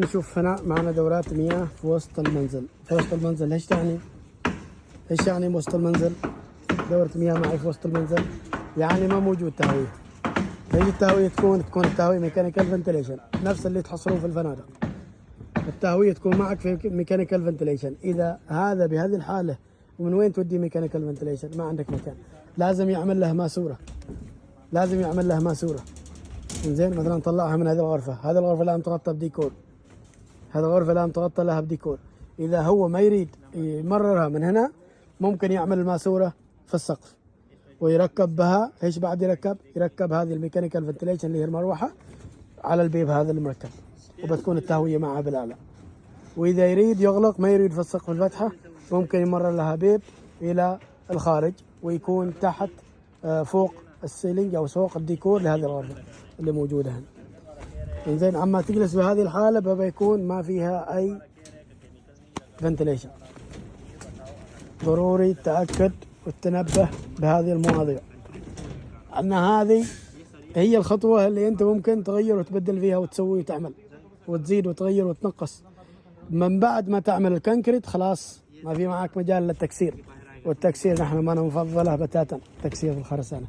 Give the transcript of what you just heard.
نشوف هنا معنا دورات مياه في وسط المنزل. في وسط المنزل ايش تعني؟ ايش يعني وسط المنزل؟ دورة مياه معي في وسط المنزل يعني ما موجود تهوية. ايش التهوية تكون التهوية ميكانيكال فنتليشن، نفس اللي تحصلوه في الفنادق. التهوية تكون معك في ميكانيكال فنتليشن. إذا هذا بهذه الحالة ومن وين تودي ميكانيكال فنتليشن؟ ما عندك مكان، لازم يعمل له ماسورة. لازم يعمل له ماسورة. زين، مثلا طلعها من هذه الغرفة، هذه الغرفة لا متغطى بديكور، هذه الغرفة لا متغطى لها بديكور. إذا هو ما يريد يمررها من هنا، ممكن يعمل الماسورة في السقف ويركب بها ايش بعد يركب هذه الميكانيكال فنتليشن اللي هي المروحة على البيب هذا المركب، وبتكون التهوية معها بالأعلى. وإذا يريد يغلق، ما يريد في السقف الفتحة، ممكن يمرر لها بيب إلى الخارج ويكون تحت فوق السيلينج أو فوق الديكور لهذه الغرفة اللي موجودة هنا. إنزين، عما تجلس بهذه الحالة بيكون ما فيها أي فنتليشن. ضروري تأكد وتنبه بهذه المواضيع، أن هذه هي الخطوة اللي أنت ممكن تغير وتبدل فيها وتسوي وتعمل وتزيد وتغير وتنقص. من بعد ما تعمل الكونكريت خلاص ما في معك مجال للتكسير، والتكسير نحن ما نفضله بتاتا، تكسير الخرسانة.